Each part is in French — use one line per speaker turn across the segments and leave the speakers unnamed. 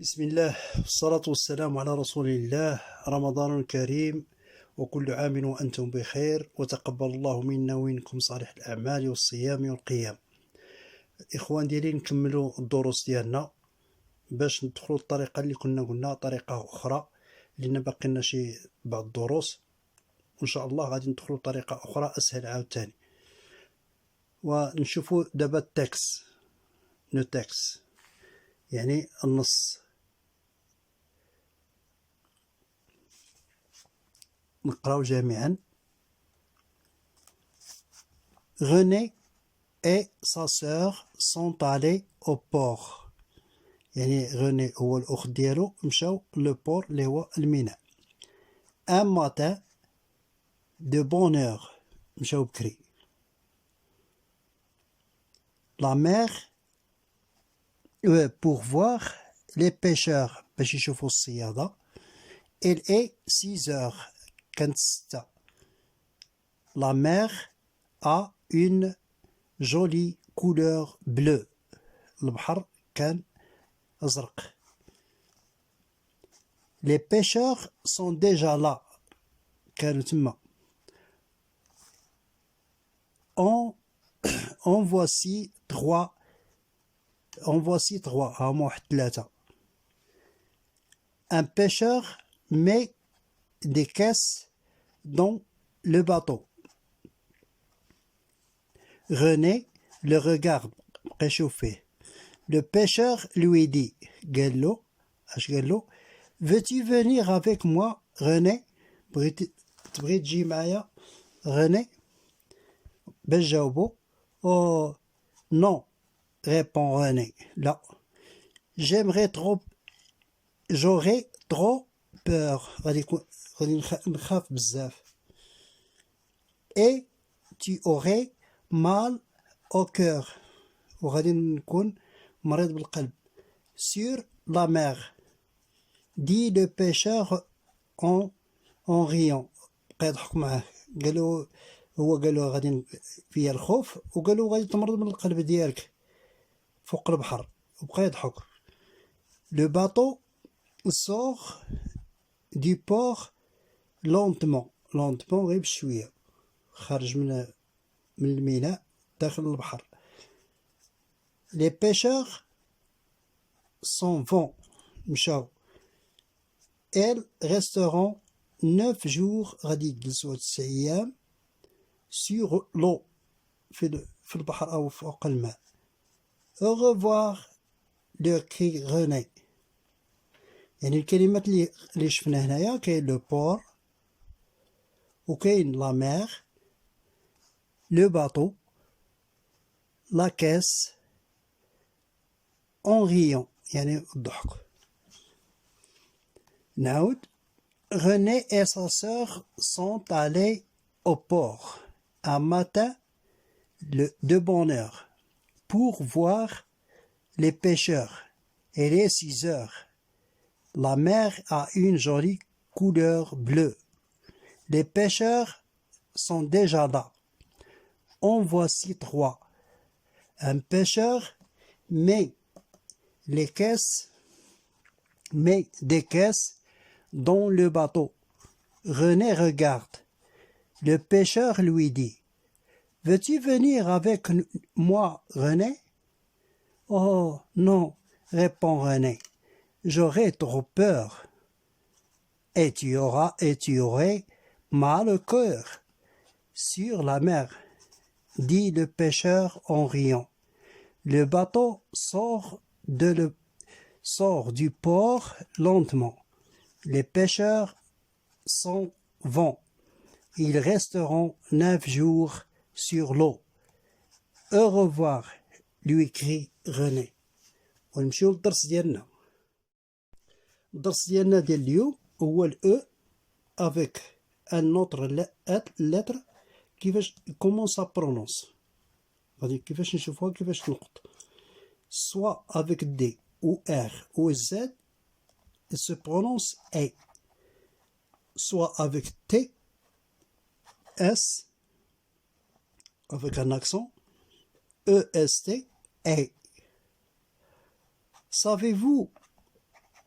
بسم الله والصلاة والسلام على رسول الله. رمضان كريم وكل عام وأنتم بخير، وتقبل الله منا ومنكم صالح الأعمال والصيام والقيام. الإخوان ديالي نكملوا الدروس ديالنا باش ندخلوا الطريقة اللي كنا قلنا طريقة أخرى، لأن باقي لنا شي بعض الدروس، وإن شاء الله غادي ندخلوا طريقة أخرى أسهل عاوتاني. ونشوفوا دابا التكس، يعني النص. نقراو جميعا. René et sa sœur sont allés au port. يعني غوني هو الأخت ديالو مشاو لو بور اللي هو الميناء. Un matin de bonne heure، مشاو بكري. La mer pour voir les pêcheurs باش يشوفوا الصيادة. Il est 6 heures، كانت 6. La mer a une jolie couleur bleue، البحر كان أزرق. Les pêcheurs sont déjà là، كانوا تما. En voici trois، هما واحد 3. Un pêcheur met des caisses dans le bateau. René le regarde réchauffé. Le pêcheur lui dit، قال له veux-tu venir avec moi René؟ تبغي تجي معايا René؟ باش جاوبو. Oh non، répond René. لا، j'aurais trop peur، غادي نخاف بزاف. Et tu aurais mal au cœur، وغادي نكون مريض بالقلب. Sur la mer، dit le pêcheur en riant. بقى يضحك معاه، قالو غادي فيا الخوف، وقالو غادي تمرض من القلب ديالك فوق البحر، وبقى يضحك. Le bateau sort du port lentement غير بشوية، خارج من الميناء داخل البحر. Les pêcheurs s'en vont، مشاو. Elles resteront 9 jours، غادي يجلسوا 9 أيام sur l'eau، في البحر أو فوق الماء. Au revoir leur crie René. يعني الكلمات اللي شفنا هنايا، كاين لو بور، وكاين لا مير، لو باطو، لا كاس، en riant يعني الضحك. نعود. René et sa sœur sont allés au port un matin de bonne heure pour voir les pêcheurs. Il est 6 heures. La mer a une jolie couleur bleue. Les pêcheurs sont déjà là. En voici 3. Un pêcheur met des caisses dans le bateau. René regarde. Le pêcheur lui dit, veux-tu venir avec moi, René? Oh non, répond René, j'aurais trop peur. Et tu aurais mal au cœur. Sur la mer, dit le pêcheur en riant. Le bateau sort du port lentement. Les pêcheurs s'en vont. Ils resteront 9 jours sur l'eau. Au revoir، lui crie René. ونمشيو للدرس ديالنا. الدرس ديالنا ديال اليوم هو الأو avec un autre lettre، كيفاش comment ça prononce، غادي كيفاش نشوفوها كيفاش تنقط. soit avec D ou R ou Z il se prononce A، soit avec T, S avec un accent, EST, A. Savez-vous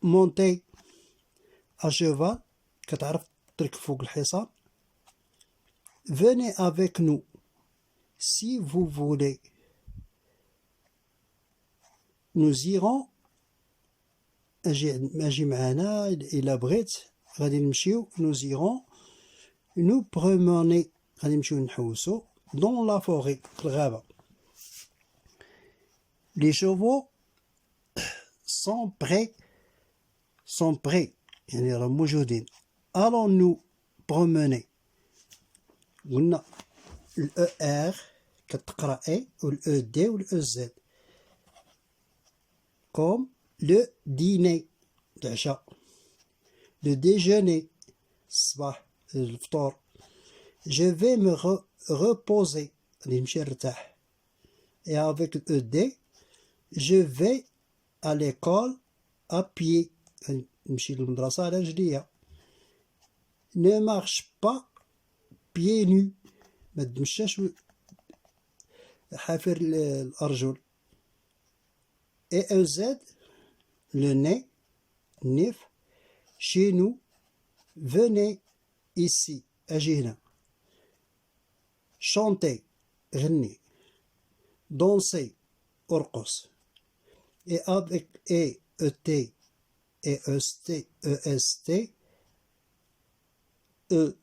monter à cheval كتعرف تركب فوق الحصان. Venez avec nous si vous voulez. Nous irons اجي معنا إلا بغيت غادي نمشيو. Nous irons nous promener غادي نمشيو نحوسو dans la forêt في الغابة. Les chevaux sont prêts يعني راهم موجودين. Allons nous promener. قلنا ال ER كتقرا اي وال ED وال EZ comme le dîner العشاء, le déjeuner الصباح الفطور. Je vais me reposer غادي نمشي نرتاح. Et avec le ED je vais à l'école à pied نمشي للمدرسة على رجليا. Ne marche pas pieds nus ما تمشاش حافر الأرجل. Et EZ le nez nif. Chez nous venez ici أجي هنا. Chanter غني. Danser ارقص. Et avec ET et EST E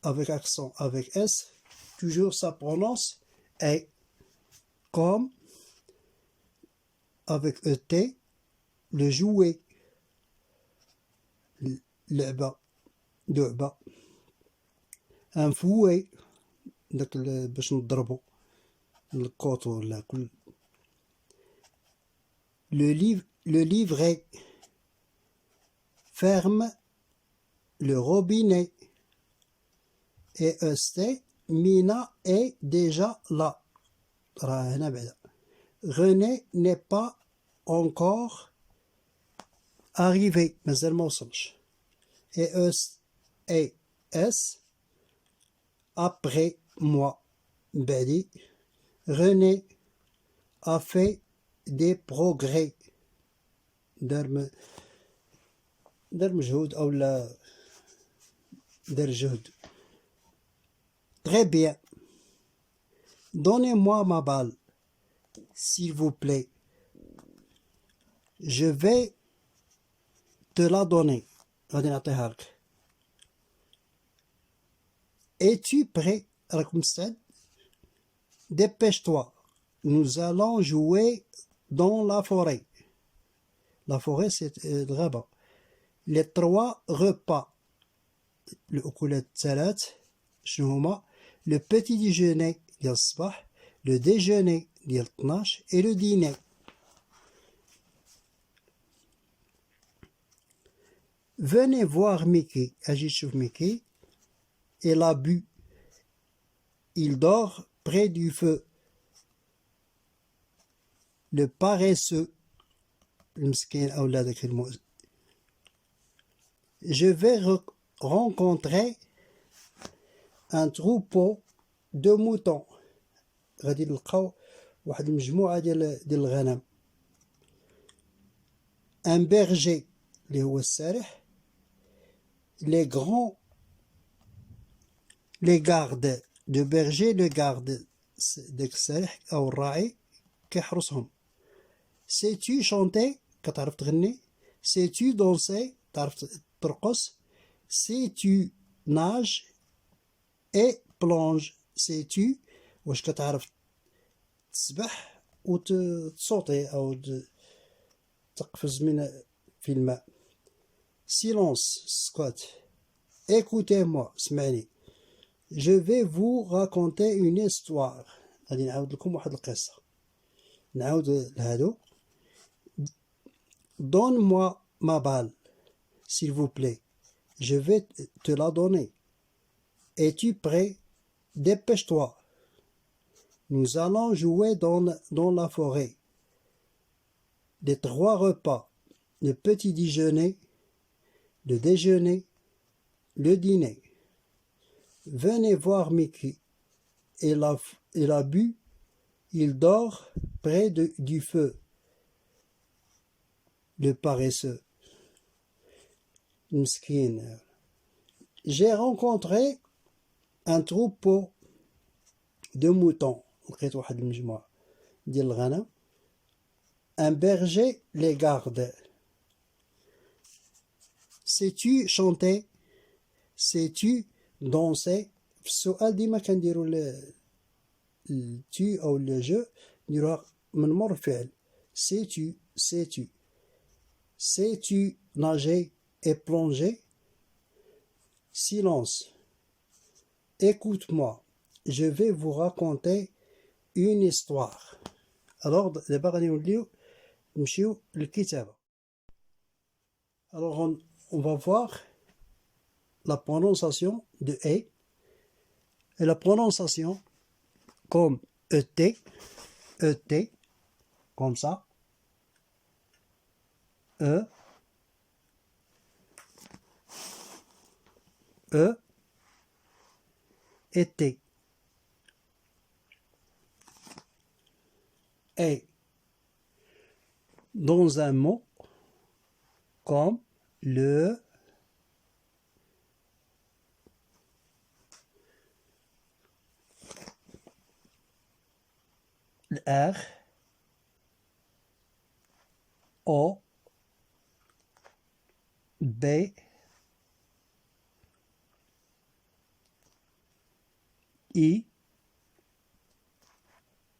avec accent avec S, toujours ça prononce et comme avec ET le jouet لعبة un fouet داك باش نضربو الكوط ولا كل. Le livret ferme le robinet. Et EST Mina est déjà là. René n'est pas encore arrivé. مازال ما وصلش. Et S après moi. بعدي. René a fait des progrès. دار مجهود أو لا دار جهد. Très bien. Donnez-moi ma balle, s'il vous plaît. Je vais te la donner. غادي نعطيها لك. Es-tu prêt? راك مستعد؟ Dépêche-toi. Nous allons jouer dans la forêt. La forêt c'est الغابة. Les 3 repas. الأكلات الثلاث شنو هما؟ Le petit déjeuner ديال الصباح, le déjeuner ديال 12 et le dîner. Venez voir Mickey. أجي تشوف ميكي. Il a bu. Il dort près du feu. Le paresseux المسكين أو لا ذاك المؤذي. Je vais rencontrer un troupeau de moutons. غادي نلقاو واحد المجموعة ديال الغنم. Un berger اللي هو السارح. Les grands les gardes. Le berger le garde. داك السارح أو الراعي كيحرسهم. Sais-tu chanter? كتعرف تغني. Sais-tu danser? تعرف ترقص. Sais-tu nage et plonge? Sais-tu واش كتعرف تسبح وتصوتي أو تقفز من في الماء. Silence, squat. Écoutez-moi, اسمعني. Je vais vous raconter une histoire. غادي نعاود لكم واحد القصة. نعاود لهادو. Donne-moi ma balle, s'il vous plaît. Je vais te la donner. Es-tu prêt? Dépêche-toi. Nous allons jouer dans la forêt. Les 3 repas. Le petit déjeuner, le déjeuner, le dîner. Venez voir Mickey. Il a bu. Il dort près du feu. Le paresseux. مسكين. J'ai rencontré un troupeau de moutons. لقيت واحد المجموعة ديال الغنم. Un berger les garde. Sais-tu chanter? Sais-tu danser? في السؤال ديما كنديرو tu أو le je نديروها من مور الفعل. Sais-tu? Sais-tu? Sais-tu nager et plonger? Silence. Écoute-moi. Je vais vous raconter une histoire. Alors, d'abord, نمشيو للكتابة. Alors, on va voir la prononciation de E. Et la prononciation comme ET, ET, comme ça. E, E, et T. Et dans un mot comme le R, O, B, I,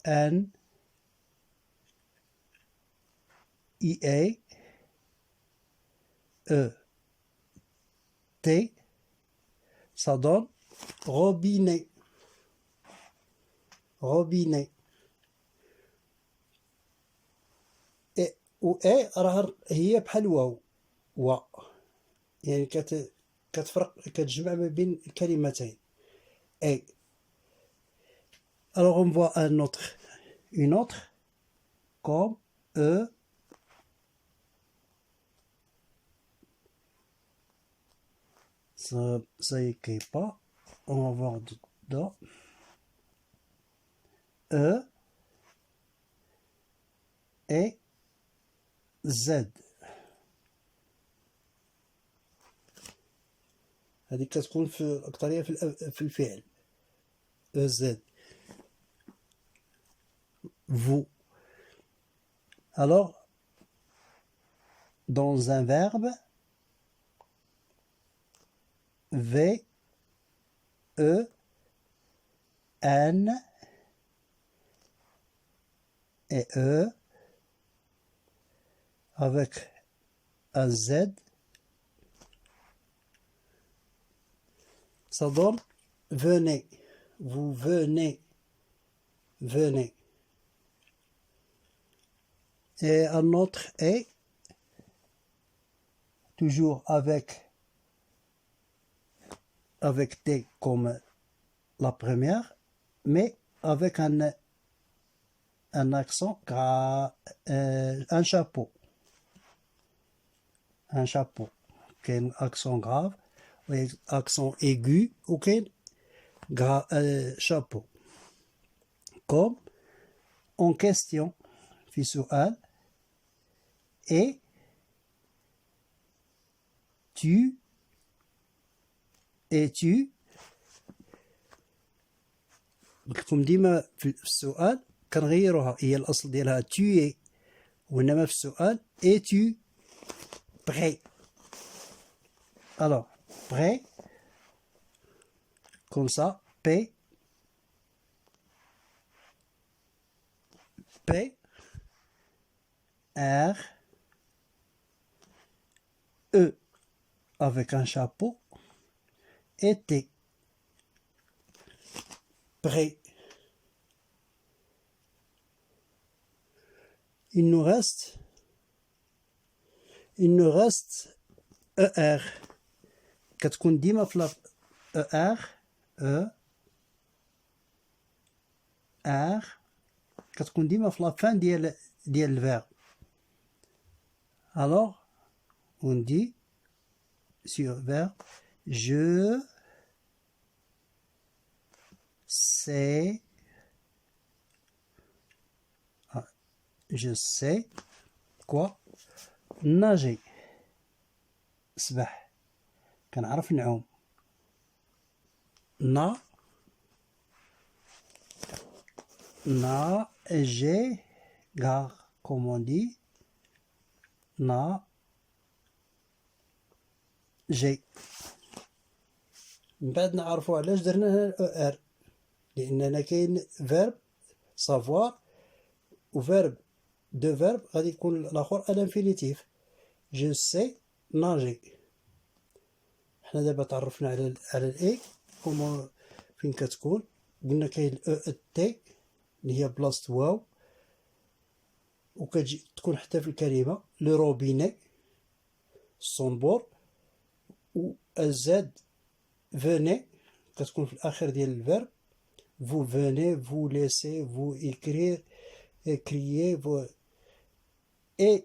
N, I, A, E, T, ça donne robinet. Robinet. و اي راه هي بحال واو و يعني كتفرق كتجمع ما بين الكلمتين اي. Alors on voit une autre comme E, ça écrit pas, on va voir dedans E et Z. هذه كتكون في الأكثرية في الفعل EZ. Vous. Alors, dans un verbe, V, E, N et E avec un Z, ça donne venez. Vous venez. Venez. Et un autre est toujours avec T comme la première, mais avec un accent, un chapeau. Un chapeau. Un accent grave, un accent aigu, ok? Chapeau. Comme en question, في سؤال, et tu, es-tu, كم ديما في السؤال كنغيروها, هي الأصل ديالها tu es, وإنما في السؤال es-tu prêt. Alors, prêt, comme ça, P, P, R, E, avec un chapeau, et T. Prêt. Il nous reste ER. كتكون ديما في ER, E, R, كتكون ديما في la fin ديال le verbe. Alors, on dit sur verbe, je sais, quoi? Nager. سبح. كنعرف نعوم. نا جي غار كومون دي نا جي. من بعد نعرفوا علاش درنا هنا الاو ار، لاننا كاين فيرب سافوار وفيرب دو فيرب غادي يكون الاخر الانفينيتيف. جو سي ناجي. حنا دابا تعرفنا على الاي كومون فين كتكون. قلنا كاين الاو تي اللي هي بلاصة واو، وكتجي تكون حتى في الكلمة لو روبيني الصنبور، و الزاد فوني كتكون في الاخر ديال الفيرب. vous venez, vous laissez, vous écrire, crier, vous... et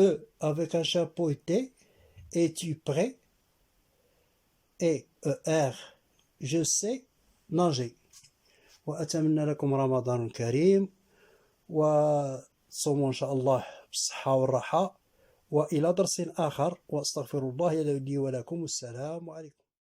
E avec un chapeau T, es-tu prêt? et ER je sais nager. وأتمنى لكم رمضان كريم، وصوموا إن شاء الله بالصحة والراحة، وإلى درس آخر، وأستغفر الله لي ولكم. السلام عليكم.